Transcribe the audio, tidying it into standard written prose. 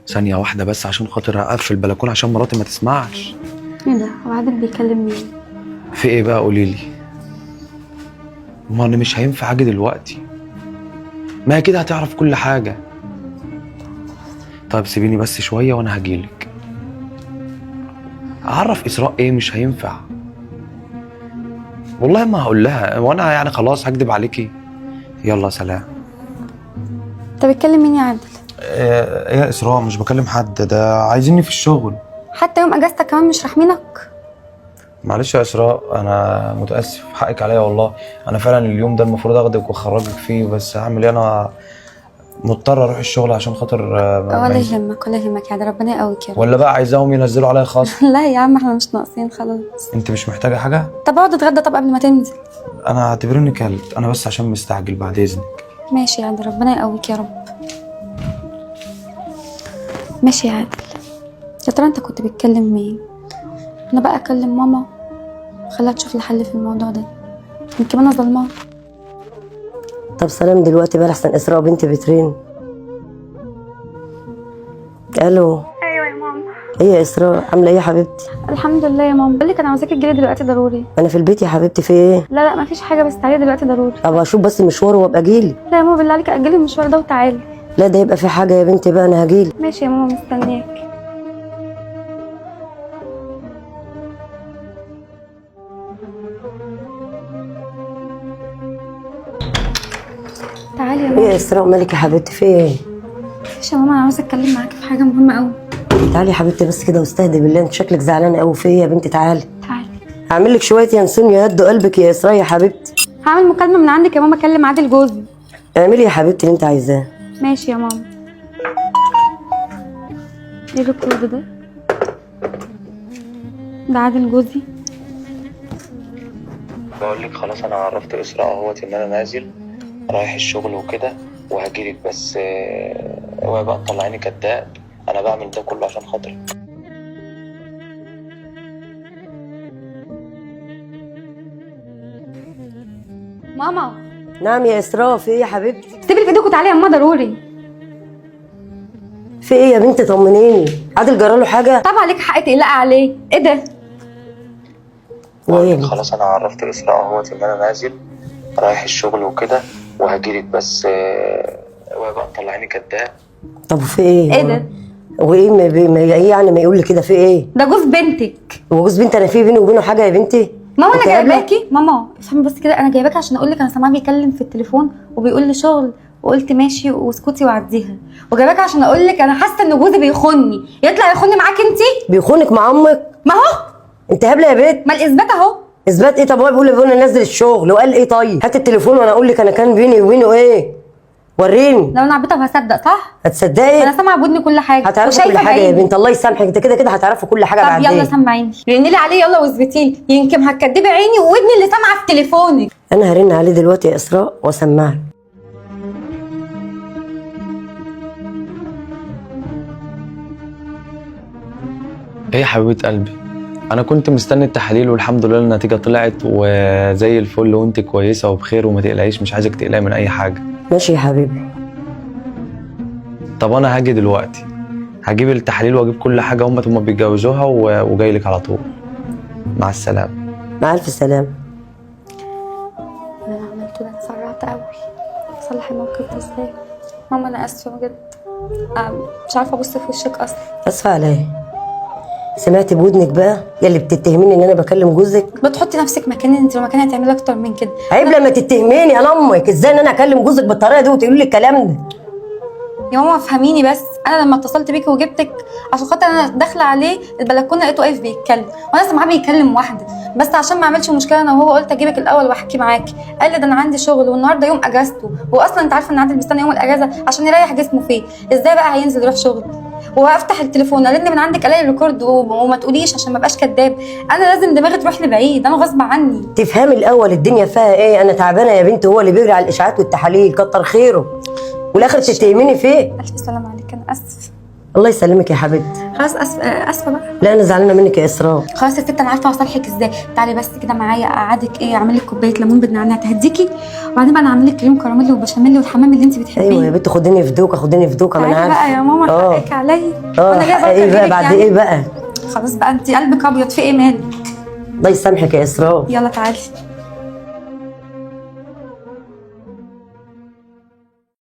ثانيه واحده بس عشان خاطر اقفل البلكونه عشان مراتي ما تسمعش. ايه ده؟ هو عادل بيكلم مين؟ في ايه بقى قولي لي؟ ما انا مش هينفع اجي دلوقتي، ما هي كده هتعرف كل حاجه. طيب سيبيني بس شويه وانا هجيلك. اعرف اسراء ايه؟ مش هينفع والله، ما هقول لها وانا يعني خلاص هكدب عليكي. يلا سلام. انت بتكلم مين يا عادل؟ ايه يا اسراء؟ مش بكلم حد، ده عايزيني في الشغل. حتى يوم اجازتك كمان مش راحمينك؟ معلش يا اسراء، انا متاسف، حقك عليا والله. انا فعلا اليوم ده المفروض اخدك واخرجك فيه، بس هعمل ايه؟ انا مضطر اروح الشغل عشان خاطر ولا يهمك ولا يهمك يا عادل، ربنا يقويك يا رب. ولا بقى عايزاهم ينزلوا عليا خصم؟ لا يا عم احنا مش ناقصين خلاص. انت مش محتاجه حاجه؟ طب اقعد اتغدى طب قبل ما تنزل. انا اعتبرني كلت، انا بس عشان مستعجل، بعد اذنك. ماشي يا عادل، ربنا يقويك يا رب. ماشي يا عادل. يا ترى انت كنت بتكلم مين؟ انا بقى اكلم ماما خليها تشوف الحل في الموضوع ده، يمكن انا ظلمها. طب سلام دلوقتي بقى لحسن اسراء بنتي بترين. الو. ايوه يا ماما. ايه يا اسراء عامله ايه يا حبيبتي؟ الحمد لله يا ماما، بقول لك انا عاوزاكي تجيلي دلوقتي ضروري. انا في البيت يا حبيبتي، في ايه؟ لا مفيش حاجه، بس تعالي دلوقتي ضروري. طب اشوف بس مشوار وابقى اجيلي. لا يا ماما بالله عليكي اجلي المشوار ده وتعالي. لا ده يبقى في حاجه يا بنتي بقى، انا هجيلي. ماشي يا ماما مستنياك. تعالي يا ايه ماما. يا اسراء مالك يا حبيبتي، في ايه؟ ماشي يا ماما، انا عاوزه اتكلم معاكي في حاجه مهمه قوي. تعالي يا حبيبتي بس كده واستهدي بالله، انت شكلك زعلانه قوي. في ايه يا بنتي؟ تعالي. تعالي. هعمل لك شويه ينسون يهدوا قلبك يا اسراء يا حبيبتي. هعمل مكالمه من عندك يا ماما، اكلم عادل جوزي. اعملي يا حبيبتي اللي انت عايزاه. ماشي يا ماما. ايه الريكورد ده؟ ده عادل جوزي. بقول لك خلاص انا عرفت اسراء اهوت ان انا نازل رايح الشغل وكده وهجيلك، بس اوعي بقى تطلعيني كداب، انا بعمل ده كله عشان خاطرك. ماما نعم يا اسراء، في ايه يا حبيبتي؟ سيبي اللي في ايدك وتعالي يا ماما ضروري. في ايه يا بنتي؟ طمنيني، عادل جراله حاجه؟ طبعا عليك حق تقلقي عليه. ايه ده؟ بقول لك خلاص انا عرفت اسراء اهوت ان انا نازل رايح الشغل وكده وهجيلك، بس اوعي بقى تطلعيني كداب. طب في ايه؟ ايه ده؟ وايه ايه يعني ما يقول لي كده؟ في ايه؟ ده جوز بنتك. هو جوز بنتي؟ انا في بيني وبينه حاجه يا بنتي؟ ماما انا أنت قابلة؟ جايباكي. ماما افهمي بس كده، انا جايباكي عشان اقول لك انا سامعاه بيتكلم في التليفون وبيقول لي شغل، وقلت ماشي واسكتي وعديها. وجايباكي عشان اقول لك انا حاسه ان جوزي بيخوني. يطلع يخوني معاكي انت؟ بيخونك مع امك؟ ما هو انت هبله يا بنت. ما الاثبات اهو. اثبات ايه؟ طب هو بيقول لي نزل الشغل وقال ايه؟ طيب هات التليفون وانا اقول لك انا كان بيني وبينه ايه. وريني. لو انا عبيطه وهصدق صح؟ هتصدقي؟ انا سامعه بودني كل حاجه هتعرفي كل حاجه يا بنت، الله يسامحك، انت كده كده هتعرفي كل حاجه طب بعدين. يلا سمعيني، رني لي عليه يلا واثبتي لي، يمكن هتكدبي عيني وودني اللي سامعه في تليفونك. انا هرن عليه دلوقتي يا اسراء واسمعك. ايه يا حبيبه قلبي، انا كنت مستني التحاليل والحمد لله النتيجه طلعت وزي الفل وانت كويسه وبخير وما تقلقيش، مش عايزك تقلقي من اي حاجه. ماشي يا حبيبي. طب انا هاجي دلوقتي هجيب التحاليل واجيب كل حاجه هما بيتجوزوها وجاي لك على طول. مع السلامه. مع الف سلامه. اللي انا عملته ده اتسرعت قوي. اصلح الموقف ده ازاي؟ ماما انا اسفه بجد، مش عارفه ابص في وشك اصلا. اسفه على ايه؟ سمعتي بودنك بقى يا اللي بتتهميني ان انا بكلم جوزك؟ بتحطي نفسك مكاني، انت لو مكاني هتعملي اكتر من كده. عيب لما تتهميني يا امك، ازاي ان انا اكلم جوزك بالطريقه دي وتقولي لي الكلام ده؟ يا ماما افهميني بس، انا لما اتصلت بيكي وجبتك عشان خاطر انا داخله عليه البلكونه لقيته واقف بيتكلم وانا سامعاه بيكلم واحده، بس عشان ما اعملش مشكله انا وهو قلت اجيبك الاول واحكي معاكي. قال لي ده انا عندي شغل والنهارده يوم اجازته، واصلا انت عارفه ان عادل بيستنى يوم الاجازه عشان يريح جسمه فيه، ازاي بقى هينزل يروح شغل؟ وهفتح التليفون ارن من عندك الاقي الريكورد وما تقوليش عشان ما ابقاش كداب. انا لازم دماغي تروح لبعيد، انا غصب عني. تفهمي الاول الدنيا فيها ايه؟ انا تعبانه يا بنتي، هو اللي بيجري على الاشاعات والتحاليل، كتر خيره، والاخر تتهميني فيه. الف سلامه عليك، انا اسف. الله يسلمك يا حبيبتي. خلاص اسفه بقى. لا انا زعلانه منك يا اسراء. خلاص يا ست انا عارفه هصالحك ازاي. تعالي بس كده معايا اقعدك اعمل لك كوبايه ليمون بالنعناع تهديكي، وبعدين بقى انا اعمل لك كريم كراميل وبشاميل والحمام اللي انت بتحبيه. ايوه يا بنت خديني في دوكه خديني في دوكه، ما انا تعالي عارفه. بقى يا ماما حقك عليا. حق ايه بقى بعد ايه بقى؟ خلاص بقى انت قلبك ابيض في ايه مالك؟ الله يسامحك يا اسراء. يلا تعالي.